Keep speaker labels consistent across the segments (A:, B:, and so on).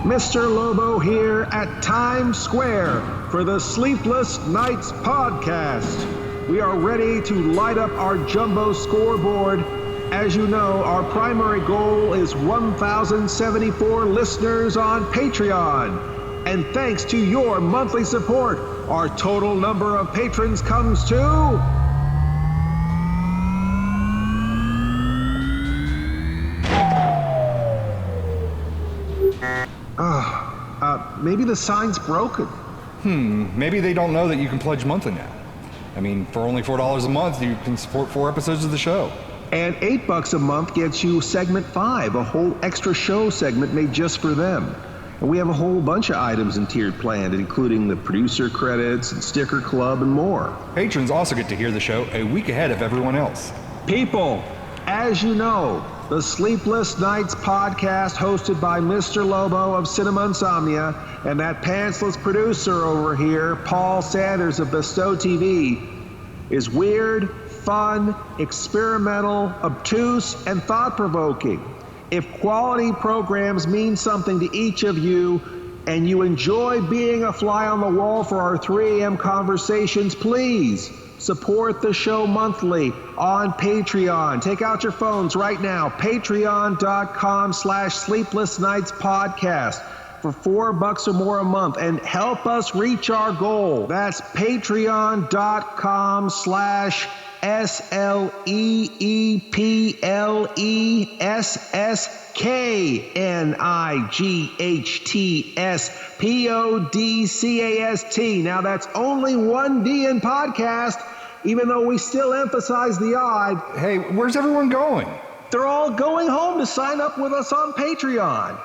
A: Mr. Lobo here at Times Square for the Sleepless Knights podcast. We are ready to light up our jumbo scoreboard. As you know, our primary goal is 1,074 listeners on Patreon. And thanks to your monthly support, our total number of patrons comes to... maybe the sign's broken.
B: Maybe they don't know that you can pledge monthly now. I mean, for only $4 a month, you can support 4 episodes of the show.
A: And $8 a month gets you segment 5, a whole extra show segment made just for them. And we have a whole bunch of items in tiered plan, including the producer credits and sticker club and more.
B: Patrons also get to hear the show a week ahead of everyone else.
A: People, as you know, the Sleepless Knights podcast, hosted by Mr. Lobo of Cinema Insomnia and that pantsless producer over here, Paul Sanders of BESTOW TV, is weird, fun, experimental, obtuse, and thought-provoking. If quality programs mean something to each of you and you enjoy being a fly on the wall for our 3 a.m. conversations, please support the show monthly on Patreon. Take out your phones right now. Patreon.com/sleeplessnightspodcast for $4 or more a month and help us reach our goal. That's patreon.com/SLEEPLESKNIGHTS Now that's only one D in podcast, even though we still emphasize the I.
B: Hey, where's everyone going?
A: They're all going home to sign up with us on Patreon.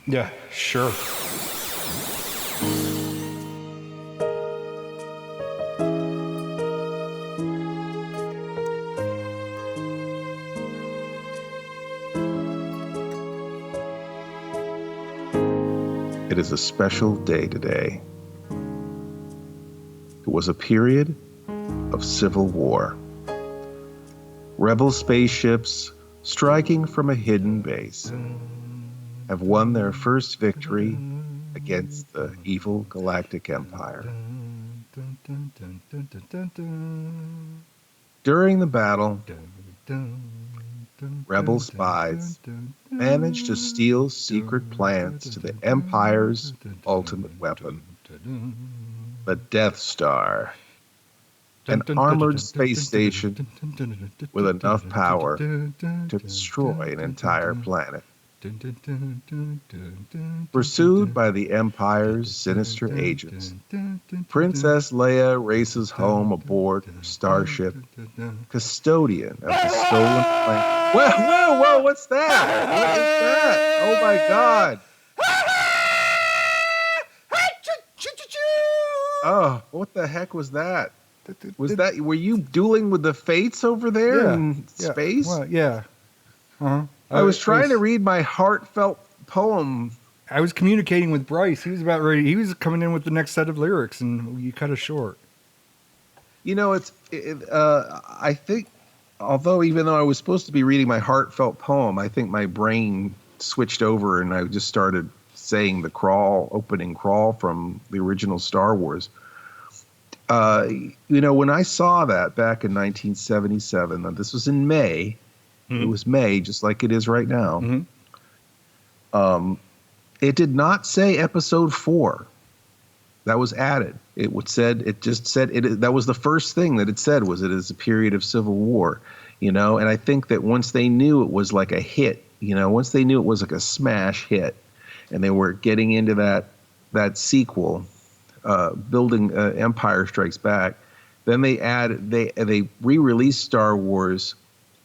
B: Yeah, sure.
A: It is a special day today. It was a period of civil war. Rebel spaceships striking from a hidden base have won their first victory against the evil galactic empire. During the battle, rebel spies managed to steal secret plans to the Empire's ultimate weapon, the Death Star, an armored space station with enough power to destroy an entire planet. Pursued by the Empire's sinister agents, Princess Leia races home aboard her starship, custodian of the stolen planet. Whoa, what's that? What is that? Oh my God. Oh, what the heck was that? Were you dueling with the fates over there in space?
B: Well, yeah. Uh-huh.
A: I was trying to read my heartfelt poem.
B: I was communicating with Bryce. He was about ready. He was coming in with the next set of lyrics, and you cut us short.
A: You know, I think, even though I was supposed to be reading my heartfelt poem, I think my brain switched over and I just started saying the opening crawl from the original Star Wars. When I saw that back in 1977, this was in May. It was May, just like it is right now. Mm-hmm. It did not say episode 4. That was added. That was the first thing that it said, was it is a period of civil war, and I think that once they knew it was like a hit, once they knew it was like a smash hit and they were getting into that sequel, building Empire Strikes Back, then they re-released Star Wars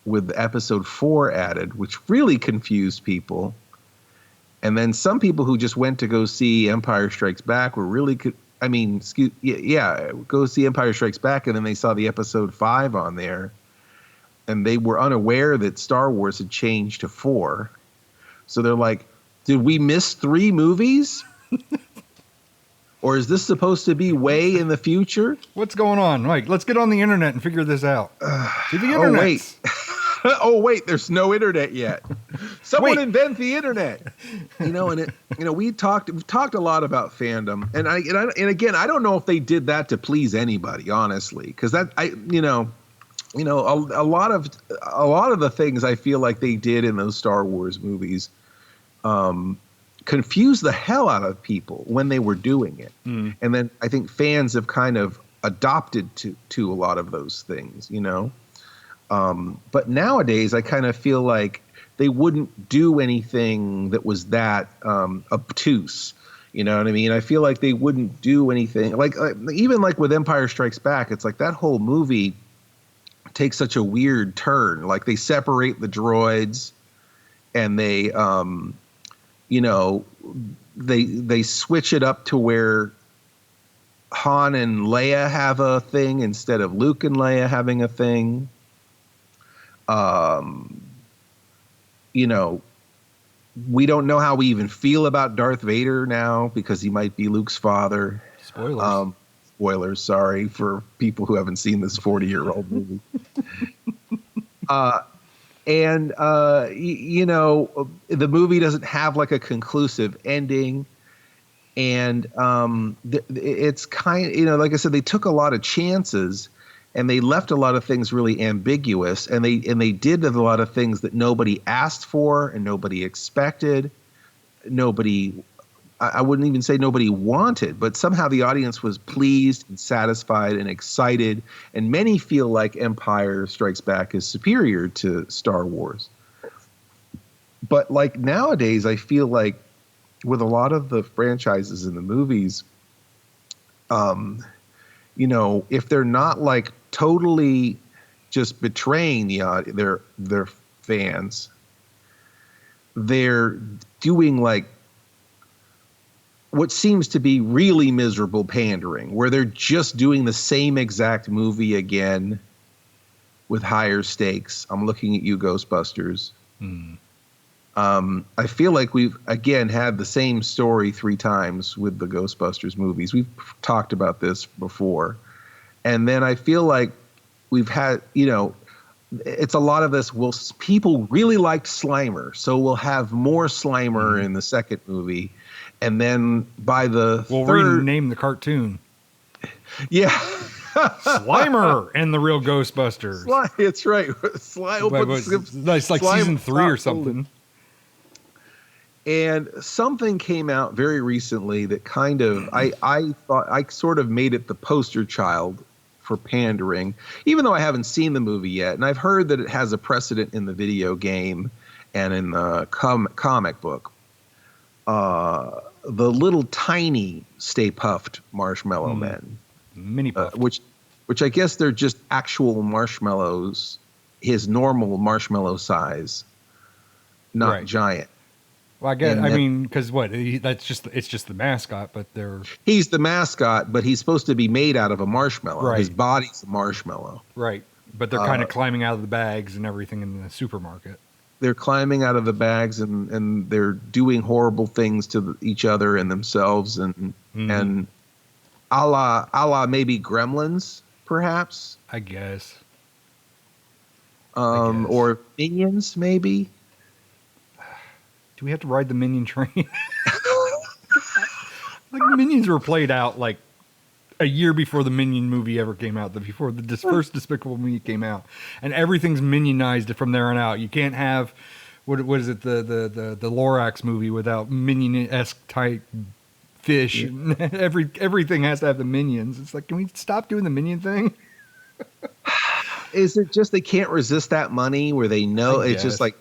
A: with episode 4 added, which really confused people. And then some people who just went to go see Empire Strikes Back were really, go see Empire Strikes Back, and then they saw the episode 5 on there, and they were unaware that Star Wars had changed to 4. So they're like, did we miss 3 movies? Or is this supposed to be way in the future?
B: What's going on? Mike, let's get on the internet and figure this out. To the internet.
A: Oh, wait, there's no internet yet. Someone invent the internet. We've talked a lot about fandom, and again, I don't know if they did that to please anybody, honestly, because a lot of the things I feel like they did in those Star Wars movies confused the hell out of people when they were doing it. And then I think fans have kind of adopted to a lot of those things, but nowadays I kind of feel like they wouldn't do anything that was that obtuse. You know what I mean? I feel like they wouldn't do anything like even like with Empire Strikes Back. It's like that whole movie takes such a weird turn. Like they separate the droids, and they they switch it up to where Han and Leia have a thing instead of Luke and Leia having a thing. We don't know how we even feel about Darth Vader now because he might be Luke's father.
B: Spoilers.
A: Spoilers, sorry for people who haven't seen this 40-year-old movie. The movie doesn't have like a conclusive ending. And it's kind of, like I said, they took a lot of chances. And they left a lot of things really ambiguous, and they did a lot of things that nobody asked for and nobody expected. I wouldn't even say nobody wanted, but somehow the audience was pleased and satisfied and excited. And many feel like Empire Strikes Back is superior to Star Wars. But like nowadays, I feel like with a lot of the franchises in the movies, if they're not like totally just betraying their fans, they're doing like what seems to be really miserable pandering, where they're just doing the same exact movie again with higher stakes. I'm looking at you, Ghostbusters. I feel like we've, again, had the same story 3 times with the Ghostbusters movies. We've talked about this before. And then I feel like we've had, it's a lot of this. People really liked Slimer, so we'll have more Slimer in the second movie. And then by the
B: we'll
A: third,
B: rename the cartoon.
A: Yeah.
B: Slimer and the Real Ghostbusters.
A: It's right.
B: It's like season 3 or something.
A: And something came out very recently that kind of, I thought I sort of made it the poster child for pandering, even though I haven't seen the movie yet. And I've heard that it has a precedent in the video game and in the comic book. The little tiny Stay Puft Marshmallow Men.
B: Mini puff.
A: Which I guess they're just actual marshmallows, his normal marshmallow size, not giant.
B: Well, I guess, because it's just the mascot, but
A: he's the mascot, but he's supposed to be made out of a marshmallow.
B: Right.
A: His body's a marshmallow.
B: Right. But they're kind of climbing out of the bags and everything in the supermarket.
A: They're climbing out of the bags and they're doing horrible things to each other and themselves and a la maybe Gremlins, perhaps.
B: I guess.
A: Or Minions, maybe.
B: Do we have to ride the Minion train? Like Minions were played out like a year before the Minion movie ever came out, before the first Despicable Me came out, and everything's Minionized from there on out. You can't have what is it the Lorax movie without Minion-esque type fish. Yeah. Everything has to have the Minions. It's like, can we stop doing the Minion thing?
A: Is it just they can't resist that money where they know it's just like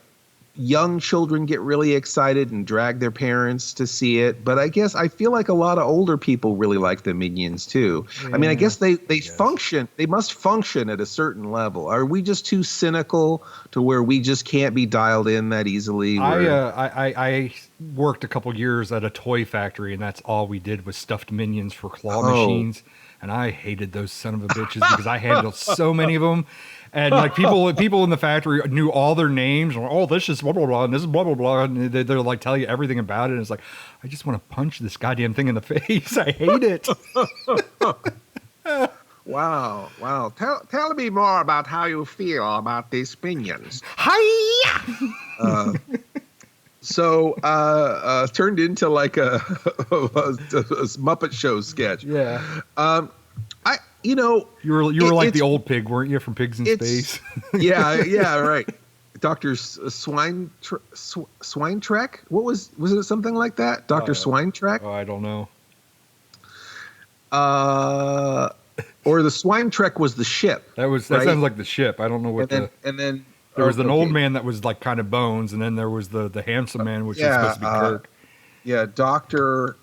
A: young children get really excited and drag their parents to see it? But I feel like a lot of older people really like the Minions too. Yeah, I guess they function. They must function at a certain level. Are we just too cynical to where we just can't be dialed in that easily?
B: I worked a couple years at a toy factory, and that's all we did was stuffed Minions for claw machines. And I hated those son of a bitches because I handled so many of them. And like people in the factory knew all their names. Oh, this is blah, blah, blah, and this is blah, blah, blah. And they're like tell you everything about it. And it's like, I just want to punch this goddamn thing in the face. I hate it.
A: Wow. Tell me more about how you feel about these Minions.
B: Hi.
A: So turned into like a Muppet Show sketch.
B: Yeah.
A: You know,
B: you were like the old pig, weren't you, from Pigs in Space?
A: yeah, right. Dr. Swinetrek? What was it something like that? Dr. Swinetrek?
B: Oh, I don't know.
A: Or the Swinetrek was the ship.
B: That
A: right?
B: Sounds like the ship. I don't know what
A: and then
B: there was an old man that was like kind of Bones, and then there was the handsome man, which is supposed to be Kirk.
A: Yeah, Doctor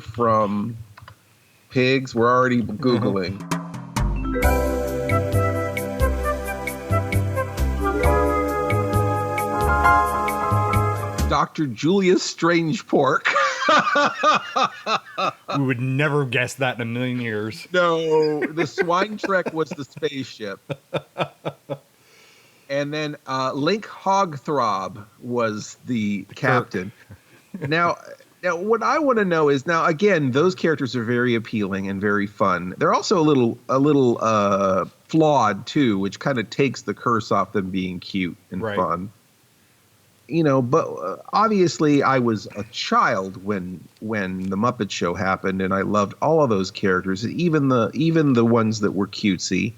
A: from Pigs. We're already Googling. Dr. Julius Strange Pork.
B: We would never guess that in a million years.
A: No, the Swinetrek was the spaceship. And then Link Hogthrob was the captain. Now, what I want to know is, now again, those characters are very appealing and very fun. They're also a little flawed too, which kind of takes the curse off them being cute and fun. You know, but obviously I was a child when the Muppet Show happened, and I loved all of those characters, even the ones that were cutesy.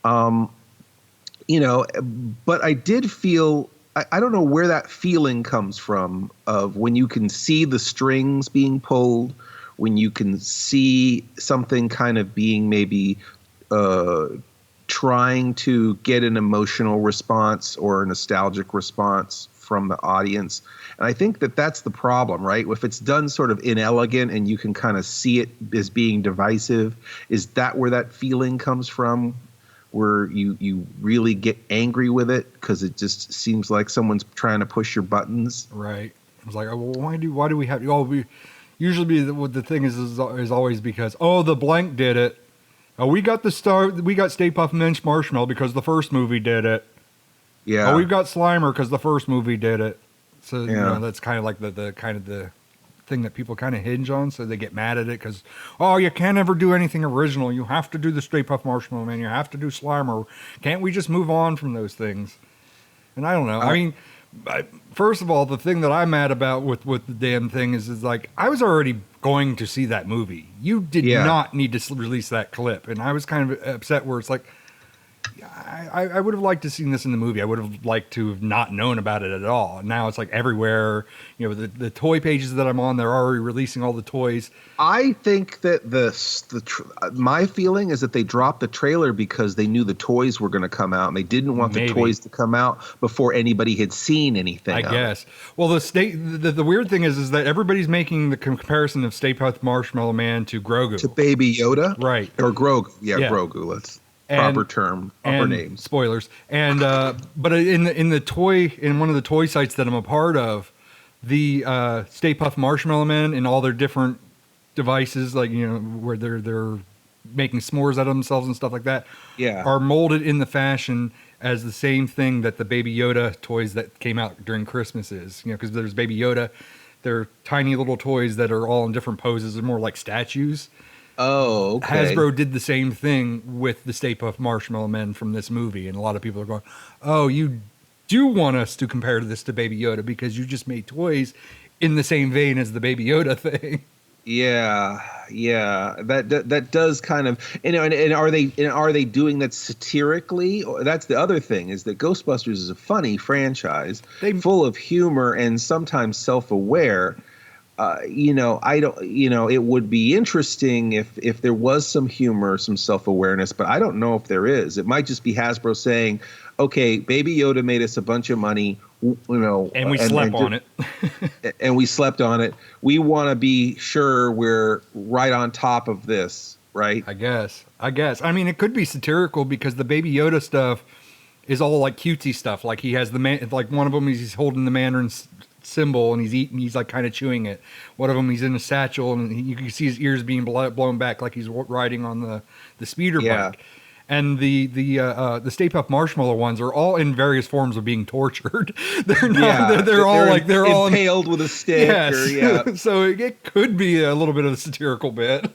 A: You know, but I did feel, I don't know where that feeling comes from, of when you can see the strings being pulled, when you can see something kind of being maybe trying to get an emotional response or a nostalgic response from the audience. And I think that that's the problem, right? If it's done sort of inelegant and you can kind of see it as being divisive, is that where that feeling comes from? Where you really get angry with it because it just seems like someone's trying to push your buttons. Right.
B: I was like, well, why do we have? Usually the thing is always because the blank did it. Oh, we got Stay Puft Marshmallow because the first movie did it.
A: Yeah.
B: Oh, we've got Slimer because the first movie did it. So you know, that's kind of like the kind of the thing that people kind of hinge on, so they get mad at it because, you can't ever do anything original. You have to do the Stay Puft Marshmallow Man. You have to do Slimer. Can't we just move on from those things? And I don't know. I mean, first of all, the thing that I'm mad about with the damn thing is like, I was already going to see that movie. You did not need to release that clip. And I was kind of upset where it's like, I would have liked to have seen this in the movie. I would have liked to have not known about it at all. Now it's like everywhere. You know, the toy pages that I'm on, they're already releasing all the toys.
A: I think that my feeling is that they dropped the trailer because they knew the toys were going to come out, and they didn't want the toys to come out before anybody had seen anything. I
B: guess. Well, the weird thing is that everybody's making the comparison of Stay Puft Marshmallow Man to Grogu,
A: to Baby Yoda,
B: right?
A: Or Grogu, Grogu. Let's. Proper names.
B: Spoilers. And but in one of the toy sites that I'm a part of, the Stay Puft Marshmallow Men and all their different devices, like, you know, where they're making s'mores out of themselves and stuff like that, are molded in the fashion as the same thing that the Baby Yoda toys that came out during Christmas is. You know, because there's Baby Yoda, they're tiny little toys that are all in different poses. They're more like statues.
A: Oh, okay.
B: Hasbro did the same thing with the Stay Puft Marshmallow Men from this movie, and a lot of people are going, "Oh, you do want us to compare this to Baby Yoda because you just made toys in the same vein as the Baby Yoda thing."
A: Yeah, that does kind of, you know, and are they doing that satirically? That's the other thing, is that Ghostbusters is a funny franchise, full of humor and sometimes self-aware. You know, it would be interesting if there was some humor, some self-awareness, but I don't know if there is. It might just be Hasbro saying, okay, Baby Yoda made us a bunch of money, you know.
B: And we slept on it.
A: And we slept on it. We want to be sure we're right on top of this, right?
B: I guess. I mean, it could be satirical because the Baby Yoda stuff is all like cutesy stuff. Like he has like one of them he's holding the Mandarin symbol and he's like kind of chewing it. One of them he's in a satchel and you can see his ears being blown back like he's riding on the speeder bike. And the Stay Puft Marshmallow ones are all in various forms of being tortured. They're not. They're all
A: impaled with a stick.
B: Yes. So it could be a little bit of a satirical bit.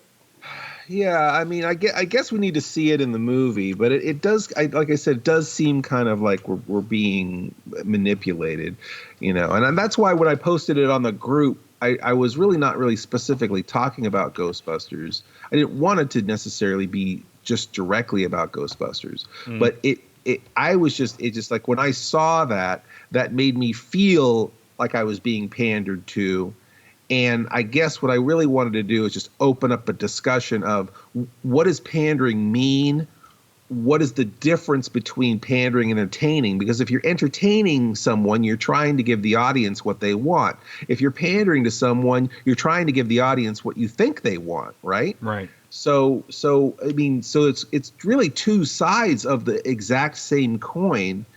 A: Yeah, I mean, I guess we need to see it in the movie, but it does, like I said, it does seem kind of like we're being manipulated, and that's why when I posted it on the group, I was really not really specifically talking about Ghostbusters. I didn't want it to necessarily be just directly about Ghostbusters, but it just like when I saw that made me feel like I was being pandered to. And I guess what I really wanted to do is just open up a discussion of what does pandering mean? What is the difference between pandering and entertaining? Because if you're entertaining someone, you're trying to give the audience what they want. If you're pandering to someone, you're trying to give the audience what you think they want, right?
B: Right.
A: So it's really two sides of the exact same coin.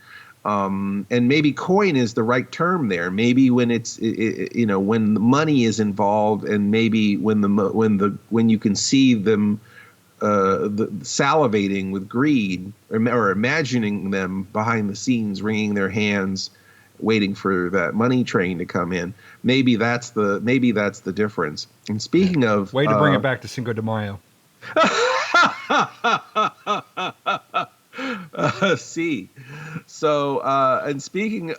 A: And maybe coin is the right term there. Maybe when when the money is involved, and maybe when you can see them salivating with greed, or imagining them behind the scenes wringing their hands, waiting for that money train to come in. Maybe that's the difference. And speaking of,
B: way to bring it back to Cinco de Mayo.
A: See, so and speaking,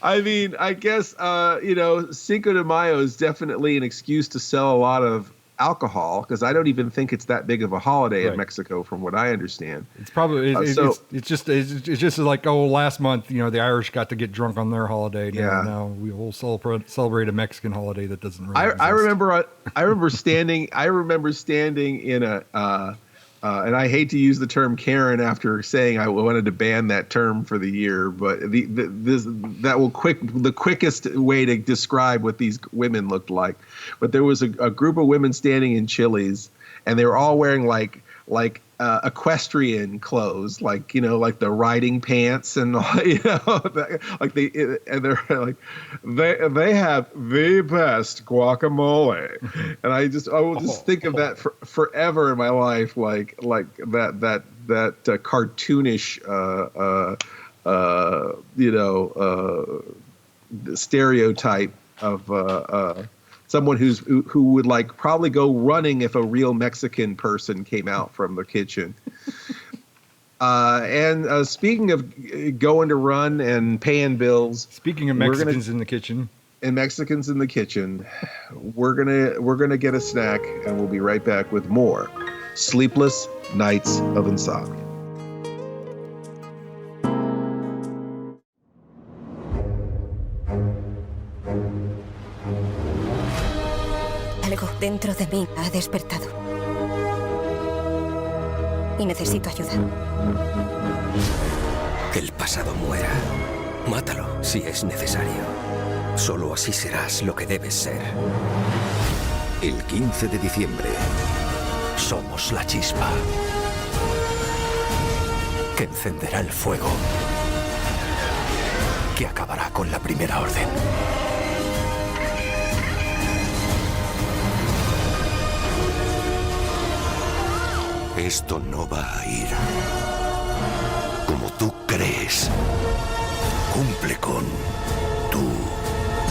A: I mean, I guess Cinco de Mayo is definitely an excuse to sell a lot of alcohol, because I don't even think it's that big of a holiday in Mexico, from what I understand.
B: It's probably it's just like, last month the Irish got to get drunk on their holiday. Now we will celebrate a Mexican holiday that doesn't really exist.
A: I remember standing in a and I hate to use the term Karen after saying I wanted to ban that term for the year, but the quickest way to describe what these women looked like. But there was a group of women standing in Chili's, and they were all wearing like equestrian clothes, like the riding pants, and they have the best guacamole, and I will just think of that forever in my life, like that cartoonish stereotype of someone who would probably go running if a real Mexican person came out from the kitchen. And speaking of going to run and paying bills,
B: speaking of Mexicans in the kitchen,
A: we're gonna get a snack, and we'll be right back with more Sleepless Nights of Insomnia.
C: Algo dentro de mí ha despertado. Y necesito ayuda.
D: Que el pasado muera. Mátalo si es necesario. Solo así serás lo que debes ser.
E: El 15 de diciembre.
D: Somos la chispa que encenderá el fuego, que acabará con la Primera Orden. Esto no va a ir como tú crees. Cumple con tu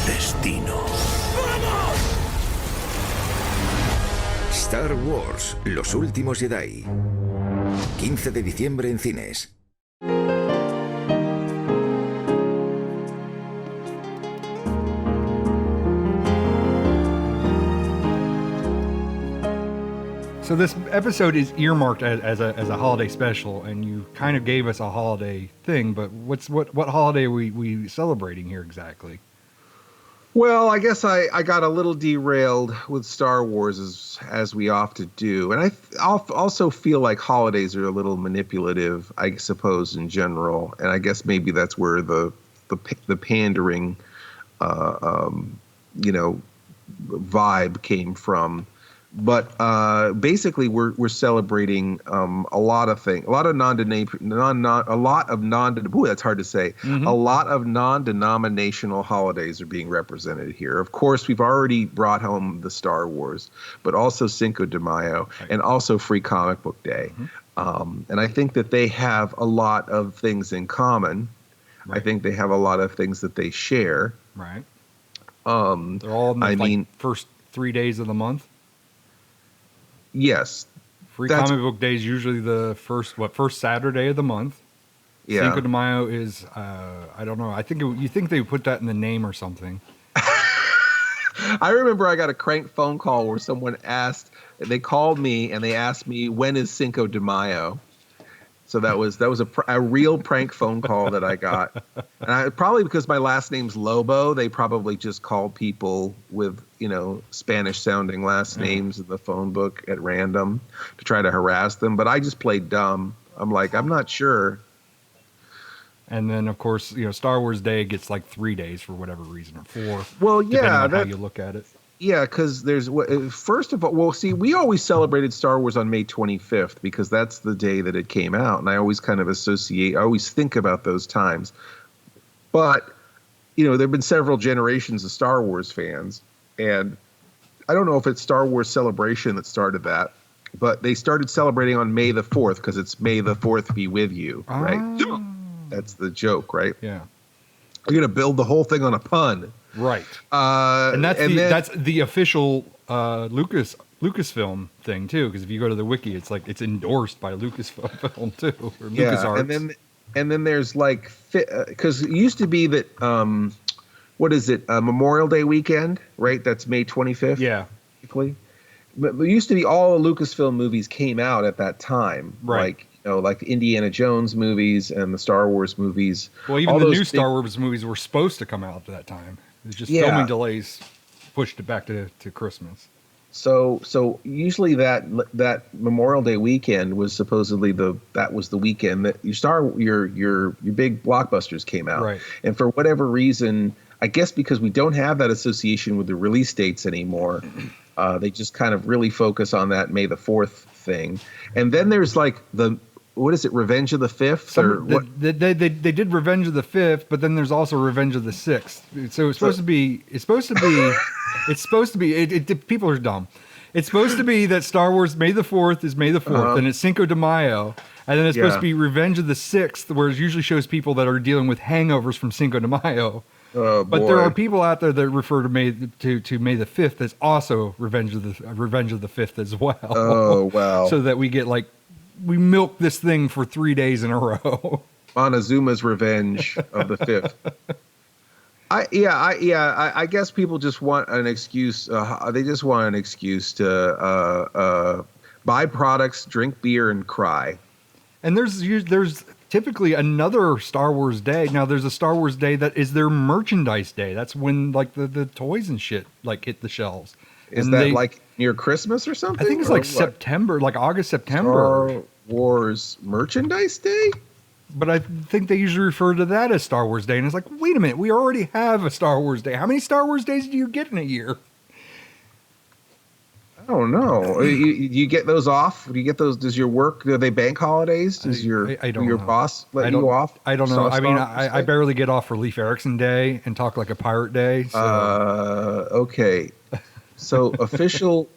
D: destino. ¡Vamos!
E: Star Wars, Los Últimos Jedi. 15 de diciembre en cines.
B: So this episode is earmarked as a holiday special, and you kind of gave us a holiday thing, but what holiday are we celebrating here exactly?
A: Well, I guess I got a little derailed with Star Wars, as we often do, and I also feel like holidays are a little manipulative, I suppose, in general, and I guess maybe that's where the pandering, vibe came from. But basically, we're celebrating a lot of things, a lot of that's hard to say. Mm-hmm. A lot of non-denominational holidays are being represented here. Of course, we've already brought home the Star Wars, but also Cinco de Mayo, right, and also Free Comic Book Day. Mm-hmm. And I think that they have a lot of things in common. Right. I think they have a lot of things that they share.
B: Right. They're all in the first 3 days of the month.
A: Yes.
B: Free Comic Book Day is usually the first Saturday of the month.
A: Yeah.
B: Cinco de Mayo is, I don't know. You think they would put that in the name or something.
A: I remember I got a crank phone call where someone they called me and they asked me, when is Cinco de Mayo? So that was a real prank phone call that I got. And probably because my last name's Lobo, they probably just called people with, Spanish sounding last names in the phone book at random to try to harass them. But I just played dumb. I'm like, I'm not sure.
B: And then, of course, Star Wars Day gets like 3 days for whatever reason, or 4.
A: Well,
B: depending on how you look at it.
A: Yeah, because first of all, we always celebrated Star Wars on May 25th because that's the day that it came out. And I always kind of I always think about those times. But, there have been several generations of Star Wars fans. And I don't know if it's Star Wars Celebration that started that. But they started celebrating on May the 4th because it's May the 4th be with you, right? That's the joke, right?
B: Yeah.
A: You're going to build the whole thing on a pun.
B: Right. And that's the official Lucasfilm thing, too, because if you go to the wiki, it's like it's endorsed by Lucasfilm, too, or LucasArts.
A: And then there's because it used to be that, what is it, Memorial Day weekend, right? That's May 25th.
B: Yeah.
A: Basically. But it used to be all the Lucasfilm movies came out at that time.
B: Right.
A: Like the Indiana Jones movies and the Star Wars movies.
B: Well, even the new Star Wars movies were supposed to come out at that time. It was just filming delays pushed it back to Christmas.
A: So usually that Memorial Day weekend was supposedly the weekend that your big blockbusters came out.
B: Right.
A: And for whatever reason, I guess because we don't have that association with the release dates anymore, they just kind of really focus on that May the 4th thing. And then there's like what is it, Revenge of the 5th?
B: They did Revenge of the 5th, but then there's also Revenge of the 6th. So it's supposed to be people are dumb. It's supposed to be that Star Wars May the 4th is May the 4th, and it's Cinco de Mayo, and then it's supposed to be Revenge of the 6th, where it usually shows people that are dealing with hangovers from Cinco de Mayo.
A: Oh,
B: but there are people out there that refer to May the 5th as also Revenge of the 5th as well.
A: Oh, wow.
B: So that we get we milk this thing for 3 days in a row.
A: Montezuma's Revenge of the 5th. I guess people just want an excuse. They just want an excuse to buy products, drink beer, and cry. And
B: there's typically another Star Wars Day. Now there's a Star Wars Day that is their merchandise day. That's when the toys and shit hit the shelves.
A: Is that near Christmas or something?
B: I think it's September, August, September.
A: Star Wars Merchandise Day?
B: But I think they usually refer to that as Star Wars Day. And it's like, wait a minute, we already have a Star Wars Day. How many Star Wars Days do you get in a year?
A: I don't know. You get those off? Do you get those? Does your work, are they bank holidays? Does your boss let you off?
B: I don't know. I mean, I barely get off for Leif Erikson Day and talk like a pirate day. So.
A: Okay. So official...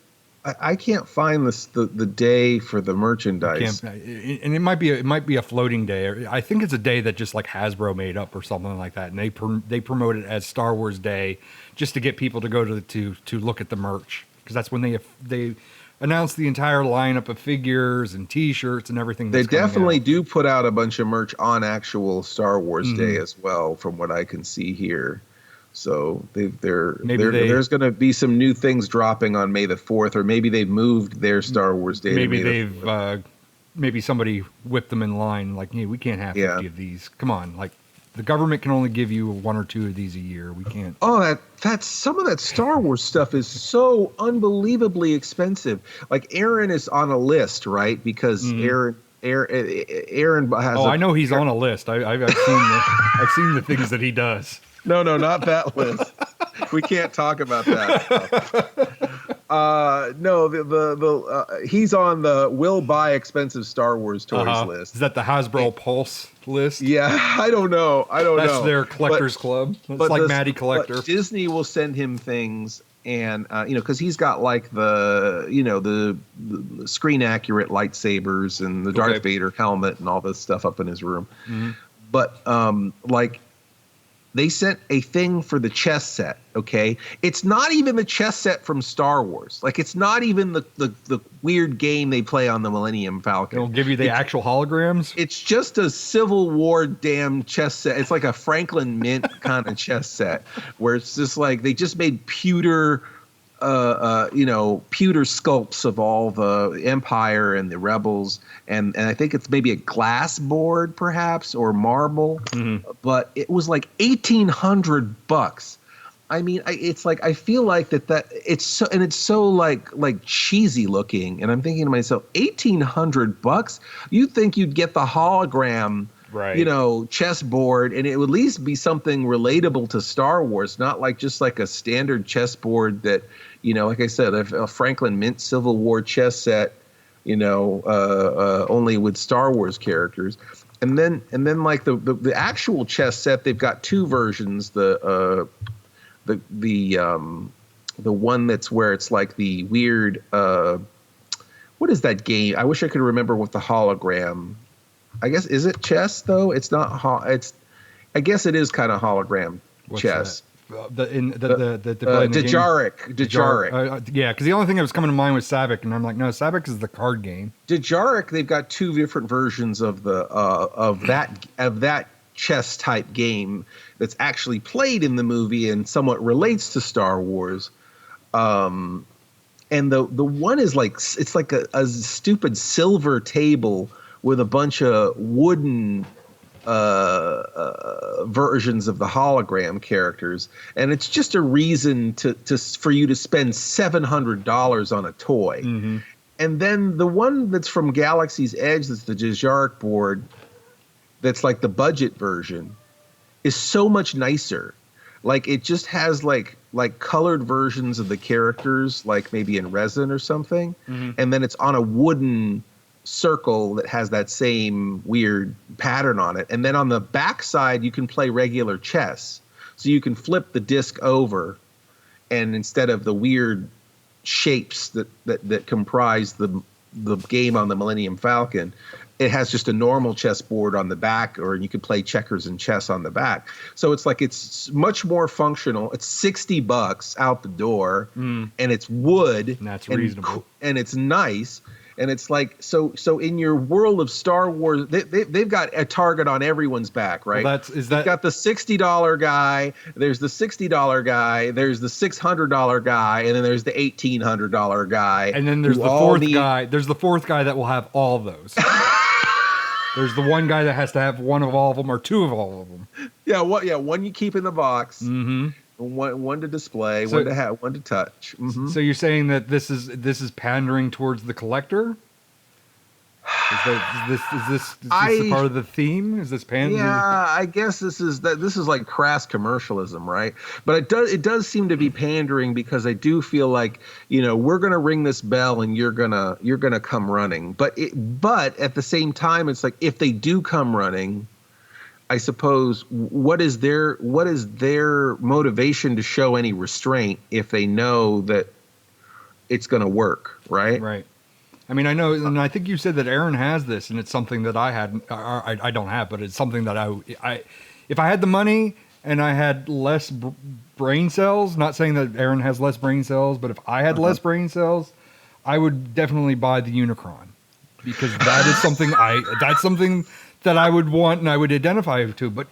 A: I can't find the day for the merchandise,
B: and it might be a floating day. I think it's a day that just Hasbro made up or something like that, and they promote it as Star Wars Day just to get people to go to look at the merch, because that's when they announce the entire lineup of figures and T-shirts and everything. They
A: definitely do put out a bunch of merch on actual Star Wars Day as well, from what I can see here. So there's going to be some new things dropping on May the 4th, or maybe they've moved their Star Wars Day.
B: Maybe maybe somebody whipped them in line. Hey, we can't have 50 of these. Come on, the government can only give you 1 or 2 of these a year. We can't. Oh,
A: that's some of that Star Wars stuff is so unbelievably expensive. Aaron is on a list, right? Because Aaron has.
B: Oh, I know he's on a list. I've seen the things that he does.
A: No, not that list. We can't talk about that. He's on the will buy expensive Star Wars toys list.
B: Is that the Hasbro Pulse list?
A: Yeah, I don't know.
B: That's their collector's club. It's like Matty Collector.
A: But Disney will send him things, and because he's got the screen accurate lightsabers and the Darth Vader helmet and all this stuff up in his room. Mm-hmm. But they sent a thing for the chess set, okay? It's not even the chess set from Star Wars. Like, it's not even the weird game they play on the Millennium Falcon.
B: They'll give you the actual holograms?
A: It's just a Civil War damn chess set. It's like a Franklin Mint kind of chess set where it's just like they just made pewter pewter sculpts of all the Empire and the Rebels, and I think it's maybe a glass board perhaps or marble, but it was like $1,800. I mean, it's like I feel like that it's so like cheesy looking, and I'm thinking to myself, $1,800? You think you'd get the hologram?
B: Right.
A: Chessboard, and it would at least be something relatable to Star Wars, not like just like a standard chessboard that, like I said, a Franklin Mint Civil War chess set, only with Star Wars characters. And then like the actual chess set, they've got two versions. The one that's where it's like the weird, what is that game? I wish I could remember what the hologram. I guess, is it chess though? It's not. I guess it is kind of hologram chess.
B: Dejarik. Yeah, because the only thing that was coming to mind was Sabak, and I'm like, no, Sabak is the card game.
A: Dejarik, they've got two different versions of the of that chess type game that's actually played in the movie and somewhat relates to Star Wars. And the one is like, it's like a stupid silver table with a bunch of wooden versions of the hologram characters, and it's just a reason for you to spend $700 on a toy. And then the one that's from Galaxy's Edge, that's the Dejarik board, that's like the budget version, is so much nicer. Like, it just has like colored versions of the characters, like maybe in resin or something, and then it's on a wooden circle that has that same weird pattern on it. And then on the back side, you can play regular chess. So you can flip the disc over, and instead of the weird shapes that comprise the game on the Millennium Falcon, it has just a normal chessboard on the back, or you could play checkers and chess on the back. So it's like, it's much more functional. It's $60 out the door, and it's wood.
B: And that's reasonable.
A: And it's nice. And it's like, so in your world of Star Wars, they've got a target on everyone's back, right?
B: Well,
A: they've got the $60 guy, there's the $60 guy, there's the $600 guy, and then there's the $1,800 guy.
B: And then there's the fourth guy. There's the fourth guy that will have all of those. There's the one guy that has to have one of all of them or two of all of them.
A: Yeah, one you keep in the box. One to display, one to have, one to touch.
B: So you're saying that this is pandering towards the collector? Is this part of the theme? Is this pandering?
A: Yeah, I guess this is like crass commercialism, right? But it does seem to be pandering, because I do feel like, we're gonna ring this bell and you're gonna come running. But at the same time, it's like, if they do come running, I suppose, what is their motivation to show any restraint if they know that it's going to work, right?
B: Right. I mean, I know, and I think you said that Aaron has this, and it's something that I had. I don't have, but it's something that I if I had the money and I had less brain cells, not saying that Aaron has less brain cells, but if I had less brain cells, I would definitely buy the Unicron, because that is something that I would want and I would identify to, but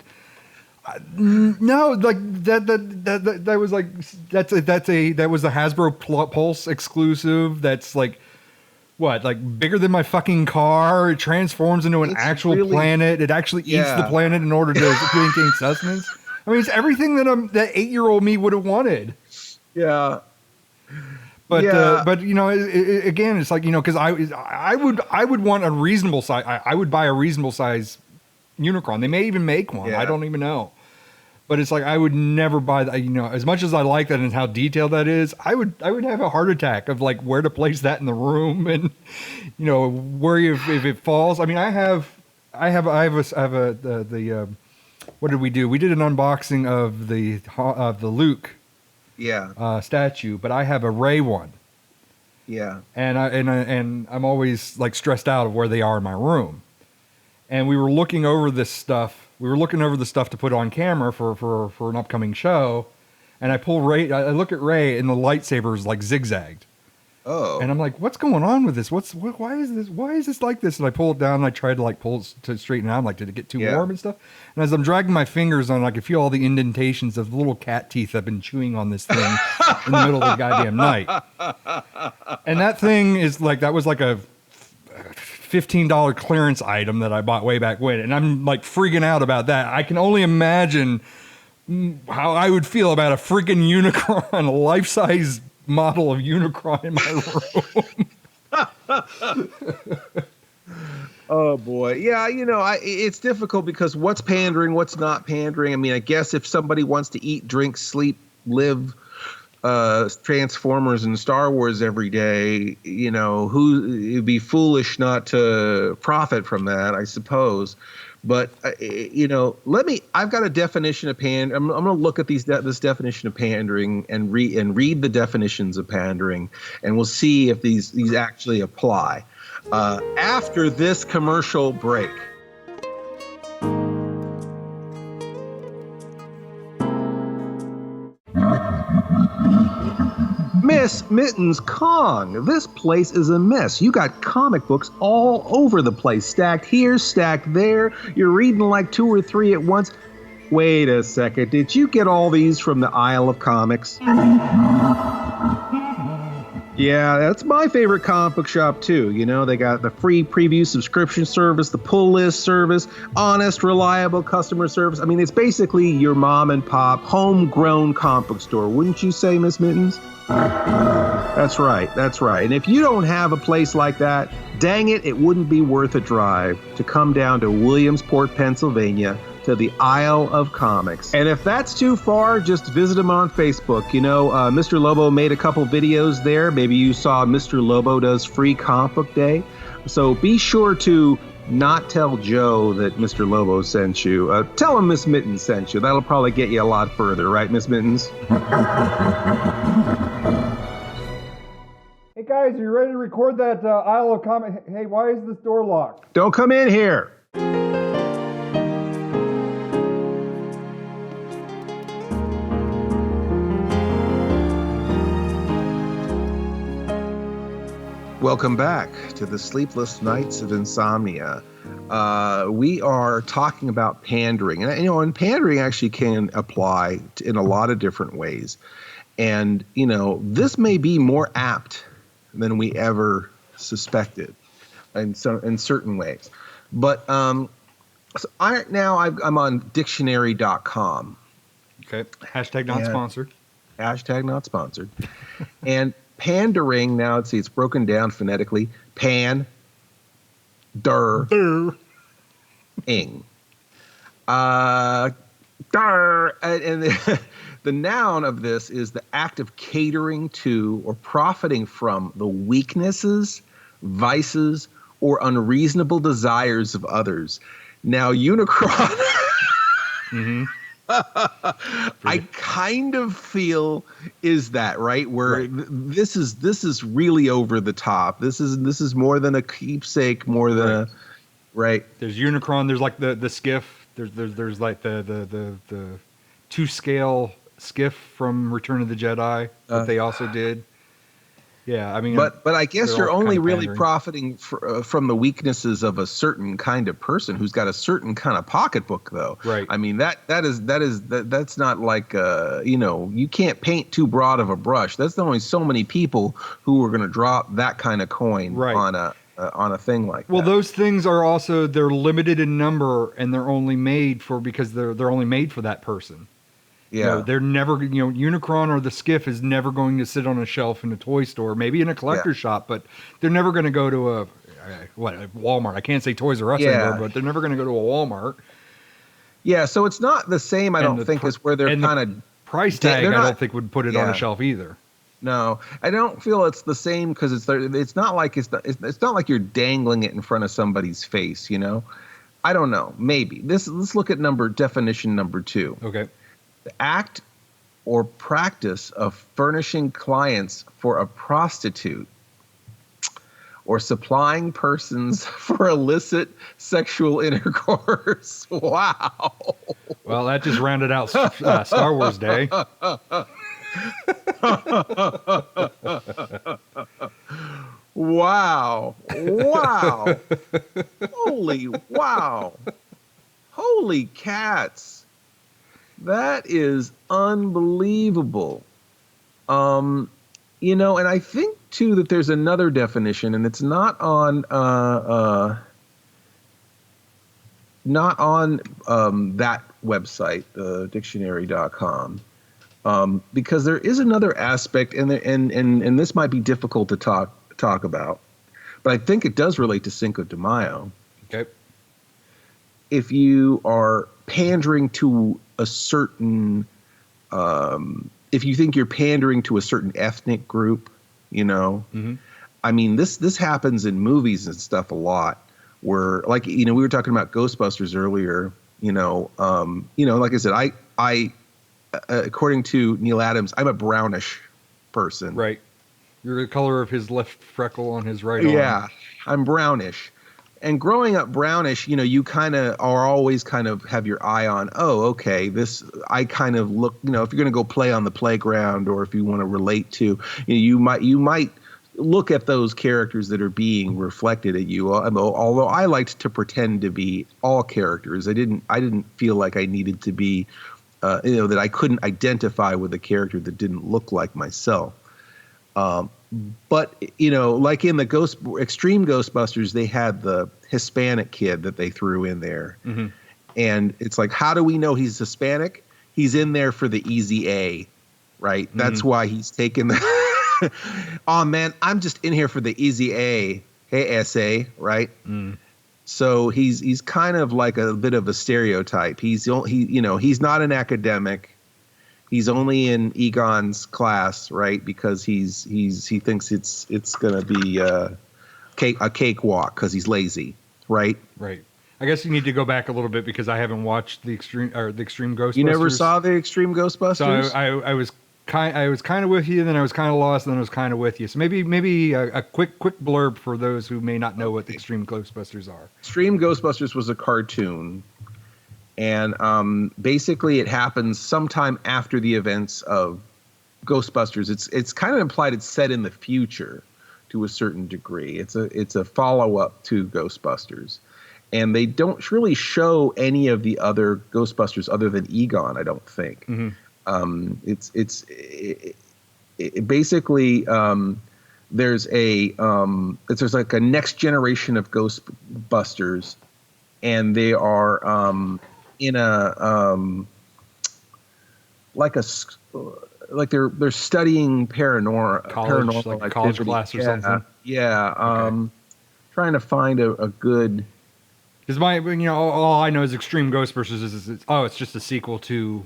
B: no, like that was like that was a Hasbro Pulse exclusive. That's like, what, like bigger than my fucking car. It transforms into an actual planet. It actually eats the planet in order to maintain sustenance. I mean, it's everything that that 8-year-old me would have wanted.
A: Yeah.
B: But again, it's like, because I would want a reasonable size. I would buy a reasonable size Unicron. They may even make one. I don't even know. But it's like, I would never buy that. As much as I like that and how detailed that is, I would have a heart attack of like where to place that in the room, and where if it falls. I mean, I have the what did we do? We did an unboxing of the Luke. Statue, but I have a Ray one. Yeah. And I'm always like stressed out of where they are in my room. and we were looking over this stuff. We were looking over the stuff to put on camera for an upcoming show. And I pull Ray. I look at Ray, and the lightsaber is like zigzagged.
A: Oh.
B: And I'm like, what's going on with this? Why is this? Why is this like this? And I pull it down, and I tried to like pull it to straighten it out. I'm like, did it get too warm and stuff? And as I'm dragging my fingers on, I could feel all the indentations of the little cat teeth I've been chewing on this thing in the middle of the goddamn night. And that thing is like, that was like a $15 clearance item that I bought way back when. And I'm like freaking out about that. I can only imagine how I would feel about a freaking Unicron, a life-size model of Unicron in my room.
A: Oh boy. Yeah, it's difficult because what's pandering, what's not pandering. I mean, I guess if somebody wants to eat, drink, sleep, live Transformers and Star Wars every day, it'd be foolish not to profit from that, I suppose. But I've got a definition of I'm going to look at this definition of pandering and read the definitions of pandering, and we'll see if these actually apply after this commercial break. Miss Mittens Kong, this place is a mess. You got comic books all over the place, stacked here, stacked there. You're reading like 2 or 3 at once. Wait a second, did you get all these from the Isle of Comics? Yeah, that's my favorite comic book shop too. They got the free preview subscription service, the pull list service, honest, reliable customer service. I mean, it's basically your mom and pop homegrown comic book store, wouldn't you say, Miss Mittens? That's right. And if you don't have a place like that, dang it wouldn't be worth a drive to come down to Williamsport, Pennsylvania, to the Isle of Comics. And if that's too far, just visit them on Facebook. Mr. Lobo made a couple videos there. Maybe you saw Mr. Lobo does free comic book day. So be sure to not tell Joe that Mr. Lobo sent you. Tell him Miss Mittens sent you. That'll probably get you a lot further, right, Miss Mittens?
B: Hey guys, are you ready to record that Isle of Comics? Hey, why is this door locked?
A: Don't come in here. Welcome back to the Sleepless Nights of Insomnia. We are talking about pandering, and pandering actually can apply in a lot of different ways. And this may be more apt than we ever suspected, in certain ways. But I'm on dictionary.com.
B: Okay. Hashtag not sponsored.
A: Hashtag not sponsored. And pandering, now let's see, it's broken down phonetically. Pan, der, ing. Der, and the noun of this is the act of catering to or profiting from the weaknesses, vices, or unreasonable desires of others. Now, Unicron, I kind of feel is that right where this is really over the top. This is more than a keepsake, more than a right.
B: There's Unicron. There's like the skiff. There's like the 2-scale skiff from Return of the Jedi that they also did. Yeah, I mean,
A: but I guess you're only really profiting from the weaknesses of a certain kind of person who's got a certain kind of pocketbook, though. Right. I mean that's not like you can't paint too broad of a brush. That's only so many people who are going to drop that kind of coin on a thing like that. Well,
B: those things are also they're limited in number and they're only made because they're only made for that person. Yeah, they're never, Unicron or the skiff is never going to sit on a shelf in a toy store, maybe in a collector's shop, but they're never going to go to a Walmart. I can't say Toys R Us anymore, but they're never going to go to a Walmart.
A: Yeah, so it's not the same, I don't think, as where they're kind of
B: price tag. I don't think would put it on a shelf either.
A: No, I don't feel it's the same because it's not like it's not like you're dangling it in front of somebody's face. I don't know. Maybe let's look at definition number 2.
B: Okay.
A: The act or practice of furnishing clients for a prostitute or supplying persons for illicit sexual intercourse. Wow.
B: Well, that just rounded out Star Wars Day.
A: Wow. Wow. Holy wow. Holy cats. That is unbelievable. You know, and I think too that there's another definition, and it's not on that website, dictionary.com. Because there is another aspect, and this might be difficult to talk about, but I think it does relate to Cinco de Mayo.
B: Okay.
A: If you are pandering to a certain, if you think you're pandering to a certain ethnic group, you know, I mean, this happens in movies and stuff a lot, where, like, you know, we were talking about Ghostbusters earlier, you know, like I said, I according to Neil Adams, I'm a brownish person.
B: Right. You're the color of his left freckle on his right arm.
A: Yeah, I'm brownish. And growing up brownish, you know, you kind of are always kind of have your eye on, oh, okay, I kind of look, you know, if you're going to go play on the playground, or if you want to relate to, you might look at those characters that are being reflected at you. Although I liked to pretend to be all characters. I didn't feel like I needed to be, that I couldn't identify with a character that didn't look like myself. But, you know, like in the Extreme Ghostbusters, they had the Hispanic kid that they threw in there. Mm-hmm. And it's like, how do we know he's Hispanic? He's in there for the easy A, right? Mm-hmm. That's why he's taken the oh, man, I'm just in here for the easy A. Hey, SA, right? Mm. So he's kind of like a bit of a stereotype. He's not an academic. He's only in Egon's class, right? Because he thinks it's gonna be a cakewalk because he's lazy, right?
B: Right. I guess you need to go back a little bit because I haven't watched the Extreme Ghostbusters.
A: You never saw the Extreme Ghostbusters?
B: So I was kind of with you, then I was kind of lost, and then I was kind of with you. So maybe a quick blurb for those who may not know what the Extreme Ghostbusters are.
A: Extreme Ghostbusters was a cartoon. And basically, it happens sometime after the events of Ghostbusters. It's kind of implied it's set in the future to a certain degree. It's a follow up to Ghostbusters, and they don't really show any of the other Ghostbusters other than Egon. I don't think. Mm-hmm. It basically there's like a next generation of Ghostbusters, and they are in a like they're studying paranormal
B: like college class or something.
A: Yeah. Okay. Trying to find a good.
B: Because all I know is Extreme Ghostbusters it's just a sequel to